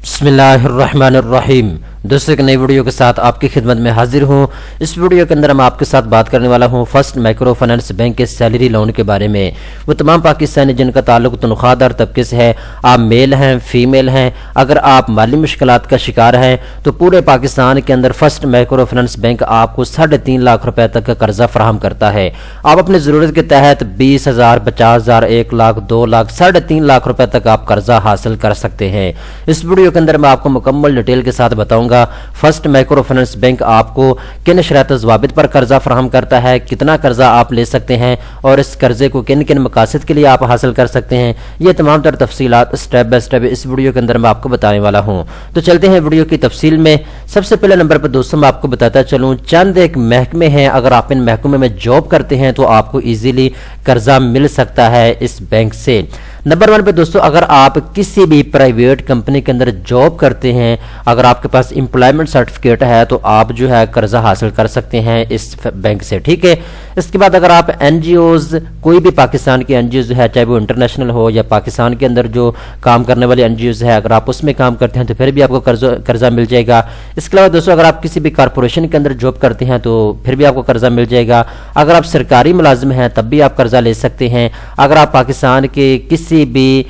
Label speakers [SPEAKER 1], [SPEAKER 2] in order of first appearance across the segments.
[SPEAKER 1] بسم اللہ الرحمن الرحیم۔ دوستوں ایک نئی ویڈیو کے ساتھ آپ کی خدمت میں حاضر ہوں۔ اس ویڈیو کے اندر میں آپ کے ساتھ بات کرنے والا ہوں فرسٹ مائکرو فائنانس بینک کے سیلری لون کے بارے میں۔ وہ تمام پاکستانی جن کا تعلق تنخواہ دار طبقے سے ہے، آپ میل ہیں فیمیل ہیں، اگر آپ مالی مشکلات کا شکار ہیں تو پورے پاکستان کے اندر فرسٹ مائکرو فائنانس بینک آپ کو 3.5 لاکھ روپے تک کا قرضہ فراہم کرتا ہے۔ آپ اپنی ضرورت کے تحت 20,000 50,000 1 لاکھ 2 لاکھ 3.5 لاکھ روپے تک آپ قرضہ حاصل کر سکتے ہیں۔ اس ویڈیو کے اندر میں آپ کو مکمل ڈیٹیل کے ساتھ بتاؤں گا فرسٹ مائکرو فائنانس بینک آپ کو کن شرائط و ضوابط پر قرضہ فراہم کرتا ہے، کتنا قرضہ آپ لے سکتے ہیں اور اس قرضے کو کن کن مقاصد کے لیے آپ حاصل کر سکتے ہیں، یہ تمام تر تفصیلات سٹیپ بائی سٹیپ اس ویڈیو کے اندر میں آپ کو بتانے والا ہوں۔ تو چلتے ہیں ویڈیو کی تفصیل میں۔ سب سے پہلے نمبر پر دوستوں میں آپ کو بتاتا چلوں چند ایک محکمے ہیں، اگر آپ ان محکمے میں جاب کرتے ہیں تو آپ کو ایزیلی قرضہ مل سکتا ہے اس بینک سے۔ نمبر 1 پہ دوستوں اگر آپ کسی بھی پرائیویٹ کمپنی کے اندر جاب کرتے ہیں، اگر آپ کے پاس امپلائمنٹ سرٹیفکیٹ ہے تو آپ جو ہے قرضہ حاصل کر سکتے ہیں اس بینک سے، ٹھیک ہے۔ اس کے بعد اگر آپ این جی اوز، کوئی بھی پاکستان کی این جی اوز ہے، چاہے وہ انٹرنیشنل ہو یا پاکستان کے اندر جو کام کرنے والی این جی اوز ہے، اگر آپ اس میں کام کرتے ہیں تو پھر بھی آپ کو قرضہ مل جائے گا۔ اس کے علاوہ دوستوں اگر آپ کسی بھی کارپوریشن کے اندر جاب کرتے ہیں تو پھر بھی آپ کو قرضہ مل جائے گا۔ اگر آپ سرکاری ملازم ہیں تب بھی آپ قرضہ لے سکتے ہیں۔ اگر آپ پاکستان کے کسی بھی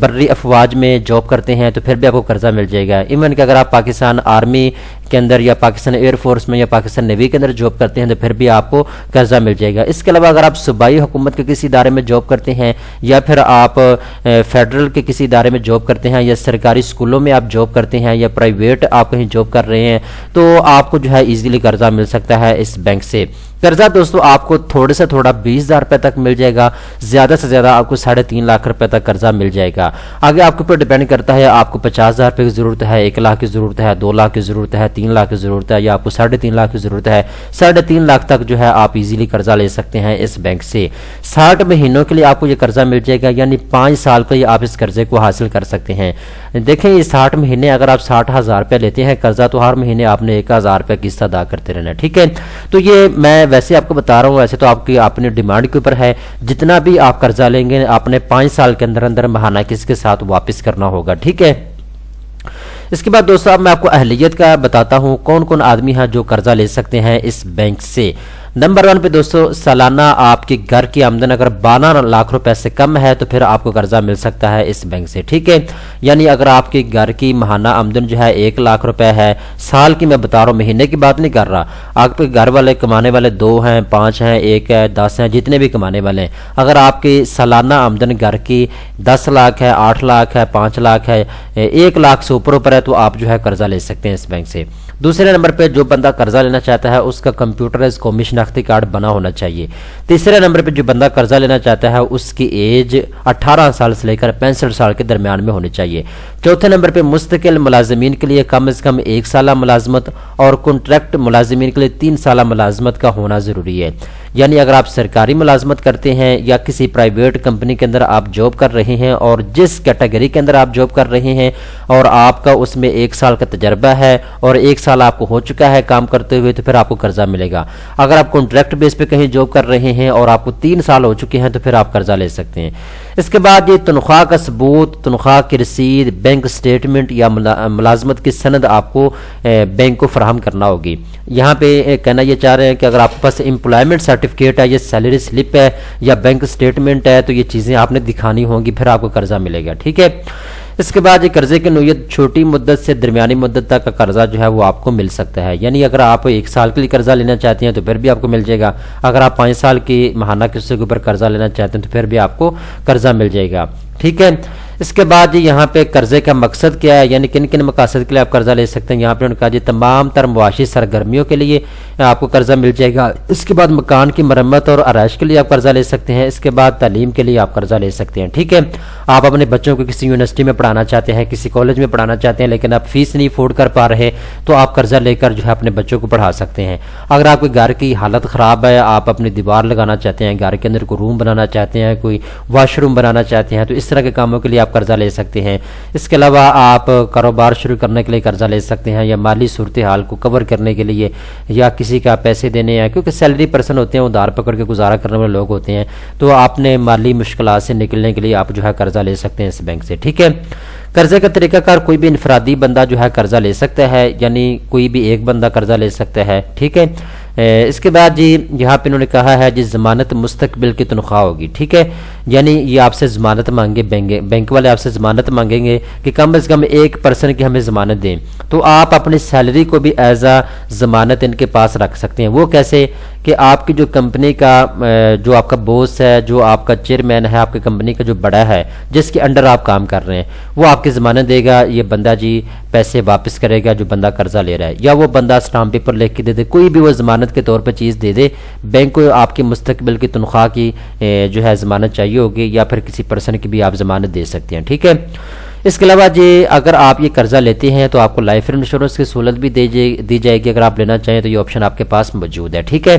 [SPEAKER 1] بری افواج میں جاب کرتے ہیں تو پھر بھی آپ کو قرضہ مل جائے گا۔ ایون کہ اگر آپ پاکستان آرمی کے اندر یا پاکستان ایئر فورس میں یا پاکستان نیوی کے اندر جاب کرتے ہیں تو پھر بھی آپ کو قرضہ مل جائے گا۔ اس کے علاوہ اگر آپ صوبائی حکومت کے کسی ادارے میں جاب کرتے ہیں یا پھر آپ فیڈرل کے کسی ادارے میں جاب کرتے ہیں یا سرکاری سکولوں میں آپ جاب کرتے ہیں یا پرائیویٹ آپ کہیں جاب کر رہے ہیں تو آپ کو جو ہے ایزیلی قرضہ مل سکتا ہے اس بینک سے۔ قرضہ دوستوں آپ کو تھوڑے سے تھوڑا 20,000 روپے تک مل جائے گا، زیادہ سے زیادہ آپ کو 3.5 لاکھ روپے تک قرضہ مل جائے گا۔ آگے آپ کے اوپر ڈیپینڈ کرتا ہے آپ کو 50,000 روپے کی ضرورت ہے، 1 لاکھ کی ضرورت ہے، 2 لاکھ کی ضرورت ہے، 3 لاکھ کی ضرورت ہے یا آپ کو 3.5 لاکھ کی ضرورت ہے۔ 3.5 لاکھ تک جو ہے آپ ایزیلی قرضہ لے سکتے ہیں اس بینک سے۔ 60 مہینوں کے لیے آپ کو یہ قرضہ مل جائے گا، یعنی 5 سال کے لیے آپ اس قرضے کو حاصل کر سکتے ہیں۔ دیکھیں یہ 60 مہینے اگر آپ 60,000 روپے لیتے ہیں قرضہ تو ہر مہینے آپ نے 1,000 روپے قسط ادا کرتے رہنا ہے، ٹھیک ہے۔ تو یہ میں ویسے آپ کو بتا رہا ہوں، ویسے تو آپ کی اپنی ڈیمانڈ کے اوپر ہے، جتنا بھی آپ قرضہ لیں گے آپ نے 5 سال کے اندر اندر ماہانہ قسط کے ساتھ واپس کرنا ہوگا، ٹھیک ہے۔ اس کے بعد دوستوں اب میں آپ کو اہلیت کا بتاتا ہوں کون کون آدمی ہیں جو قرضہ لے سکتے ہیں اس بینک سے۔ نمبر 1 پہ دوستوں سالانہ آپ کی گھر کی آمدن اگر 12 لاکھ روپے سے کم ہے تو پھر آپ کو قرضہ مل سکتا ہے اس بینک سے، ٹھیک ہے۔ یعنی اگر آپ کی گھر کی ماہانہ آمدن جو ہے 1 لاکھ روپے ہے، سال کی میں بتا رہا ہوں، مہینے کی بات نہیں کر رہا، آپ کے گھر والے کمانے والے 2 ہیں 5 ہیں 1 ہے 10 ہیں، جتنے بھی کمانے والے ہیں، اگر آپ کی سالانہ آمدن گھر کی 10 لاکھ ہے 8 لاکھ ہے 5 لاکھ ہے 1 لاکھ سے اوپر ہے تو آپ جو ہے قرضہ لے سکتے ہیں اس بینک سے۔ دوسرے نمبر پہ جو بندہ قرضہ لینا چاہتا ہے اس کا کمپیوٹرائزڈ قومی شناختی کارڈ بنا ہونا چاہیے۔ تیسرے نمبر پہ جو بندہ قرضہ لینا چاہتا ہے اس کی ایج 18 سال سے لے کر 65 سال کے درمیان میں ہونی چاہیے۔ چوتھے نمبر پہ مستقل ملازمین کے لیے کم از کم 1 سالہ ملازمت اور کانٹریکٹ ملازمین کے لیے 3 سالہ ملازمت کا ہونا ضروری ہے۔ یعنی اگر آپ سرکاری ملازمت کرتے ہیں یا کسی پرائیویٹ کمپنی کے اندر آپ جاب کر رہے ہیں اور جس کیٹیگری کے اندر آپ جاب کر رہے ہیں اور آپ کا اس میں 1 سال کا تجربہ ہے اور 1 سال آپ کو ہو چکا ہے کام کرتے ہوئے تو پھر آپ کو قرضہ ملے گا۔ اگر آپ کانٹریکٹ بیس پہ کہیں جاب کر رہے ہیں اور آپ کو 3 سال ہو چکے ہیں تو پھر آپ قرضہ لے سکتے ہیں۔ اس کے بعد یہ تنخواہ کا ثبوت، تنخواہ کی رسید، بینک سٹیٹمنٹ یا ملازمت کی سند آپ کو بینک کو فراہم کرنا ہوگی۔ یہاں پہ کہنا یہ چاہ رہے ہیں کہ اگر آپ کے پاس امپلائمنٹ سرٹیفکیٹ ہے یا سیلری سلپ ہے یا بینک سٹیٹمنٹ ہے تو یہ چیزیں آپ نے دکھانی ہوں گی، پھر آپ کو قرضہ ملے گا، ٹھیک ہے۔ اس کے بعد یہ قرضے کی نوعیت چھوٹی مدت سے درمیانی مدت تک کا قرضہ جو ہے وہ آپ کو مل سکتا ہے۔ یعنی اگر آپ 1 سال کے لیے قرضہ لینا چاہتے ہیں تو پھر بھی آپ کو مل جائے گا، اگر آپ 5 سال کی ماہانہ قسط کے اوپر قرضہ لینا چاہتے ہیں تو پھر بھی آپ کو قرضہ مل جائے گا، ٹھیک ہے۔ اس کے بعد یہاں پہ قرضے کا مقصد کیا ہے، یعنی کن کن مقاصد کے لیے آپ قرضہ لے سکتے ہیں۔ یہاں پہ انہوں نے کہا جی تمام تر معاشی سرگرمیوں کے لیے آپ کو قرضہ مل جائے گا۔ اس کے بعد مکان کی مرمت اور آرائش کے لیے آپ قرضہ لے سکتے ہیں۔ اس کے بعد تعلیم کے لیے آپ قرضہ لے سکتے ہیں، ٹھیک ہے۔ آپ اپنے بچوں کو کسی یونیورسٹی میں پڑھانا چاہتے ہیں، کسی کالج میں پڑھانا چاہتے ہیں لیکن آپ فیس نہیں افورڈ کر پا رہے تو آپ قرضہ لے کر جو ہے اپنے بچوں کو پڑھا سکتے ہیں۔ اگر آپ کے گھر کی حالت خراب ہے، آپ اپنی دیوار لگانا چاہتے ہیں، گھر کے اندر کوئی روم بنانا چاہتے ہیں، کوئی واش روم بنانا چاہتے ہیں تو اس طرح کے کاموں کے لیے آپ قرضہ لے سکتے ہیں۔ اس کے علاوہ آپ کاروبار شروع کرنے کے لیے قرضہ لے سکتے ہیں یا مالی صورتحال کو کور کرنے کے لیے یا کسی کا پیسے دینے ہیں، کیونکہ سیلری پرسن ہوتے ہیں ادھار پکڑ کے گزارا کرنے والے لوگ ہوتے ہیں، تو آپ نے مالی مشکلات سے نکلنے کے لیے آپ جو ہے قرضہ لے سکتے ہیں اس بینک سے، ٹھیک ہے۔ قرضے کا طریقہ کار کوئی بھی انفرادی بندہ جو ہے قرضہ لے سکتا ہے، یعنی کوئی بھی ایک بندہ قرضہ لے سکتا ہے، ٹھیک ہے۔ اس کے بعد جی یہاں پہ انہوں نے کہا ہے جی ضمانت مستقبل کی تنخواہ ہوگی، ٹھیک ہے، یعنی یہ آپ سے ضمانت مانگے، بینک والے آپ سے ضمانت مانگیں گے کہ کم از کم 1% کی ہمیں ضمانت دیں، تو آپ اپنی سیلری کو بھی ایز اے ضمانت ان کے پاس رکھ سکتے ہیں۔ وہ کیسے کہ آپ کی جو کمپنی کا جو آپ کا بوس ہے، جو آپ کا چیئرمین ہے، آپ کی کمپنی کا جو بڑا ہے جس کے انڈر آپ کام کر رہے ہیں، وہ آپ کی ضمانت دے گا، یہ بندہ جی پیسے واپس کرے گا جو بندہ قرضہ لے رہا ہے، یا وہ بندہ اسٹامپ پیپر لکھ کے دے دے، کوئی بھی وہ ضمانت کے طور پہ چیز دے دے، بینک کو آپ کی مستقبل کی تنخواہ کی جو ہے ضمانت چاہیے ہوگی، یا پھر کسی پرسن کی بھی آپ ضمانت دے سکتے ہیں، ٹھیک ہے۔ اس کے علاوہ جی اگر آپ یہ قرضہ لیتے ہیں تو آپ کو لائف انشورنس کی سہولت بھی دی جائے گی، اگر آپ لینا چاہیں تو یہ آپشن آپ کے پاس موجود ہے، ٹھیک ہے۔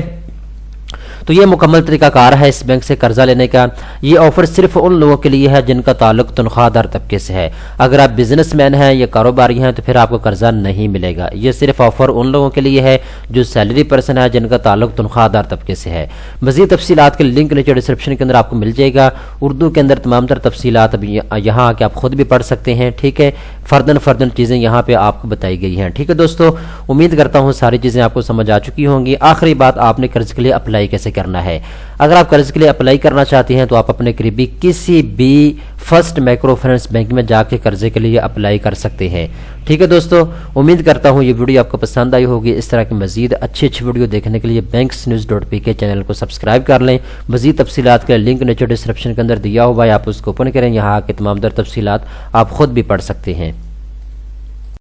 [SPEAKER 1] تو یہ مکمل طریقہ کار ہے اس بینک سے قرضہ لینے کا۔ یہ آفر صرف ان لوگوں کے لیے ہے جن کا تعلق تنخواہ دار طبقے سے ہے۔ اگر آپ بزنس مین ہیں یا کاروباری ہیں تو پھر آپ کو قرضہ نہیں ملے گا۔ یہ صرف آفر ان لوگوں کے لیے ہے جو سیلری پرسن ہے، جن کا تعلق تنخواہ دار طبقے سے ہے۔ مزید تفصیلات کے لنک نیچے ڈسکرپشن کے اندر آپ کو مل جائے گا۔ اردو کے اندر تمام تر تفصیلات اب یہاں آ کے آپ خود بھی پڑھ سکتے ہیں، ٹھیک ہے۔ فردن چیزیں یہاں پہ آپ کو بتائی گئی ہیں، ٹھیک ہے دوستو۔ امید کرتا ہوں ساری چیزیں آپ کو سمجھ آ چکی ہوں گی۔ آخری بات، آپ نے قرض کے لیے اپلائی کیسے کرنا ہے۔ اگر آپ قرض کے لیے اپلائی کرنا چاہتے ہیں تو آپ اپنے قریبی کسی بھی فرسٹ مائکرو فائنانس بینک میں جا کے قرضے کے لیے اپلائی کر سکتے ہیں، ٹھیک ہے دوستو۔ امید کرتا ہوں یہ ویڈیو آپ کو پسند آئی ہوگی۔ اس طرح کی مزید اچھی ویڈیو دیکھنے کے لیے banksnews.pk چینل کو سبسکرائب کر لیں۔ مزید تفصیلات کے لنک نیچے ڈسکرپشن کے اندر دیا ہوا ہے، آپ اس کو اوپن کریں، یہاں آ کے تمام تر تفصیلات آپ خود بھی پڑھ سکتے ہیں۔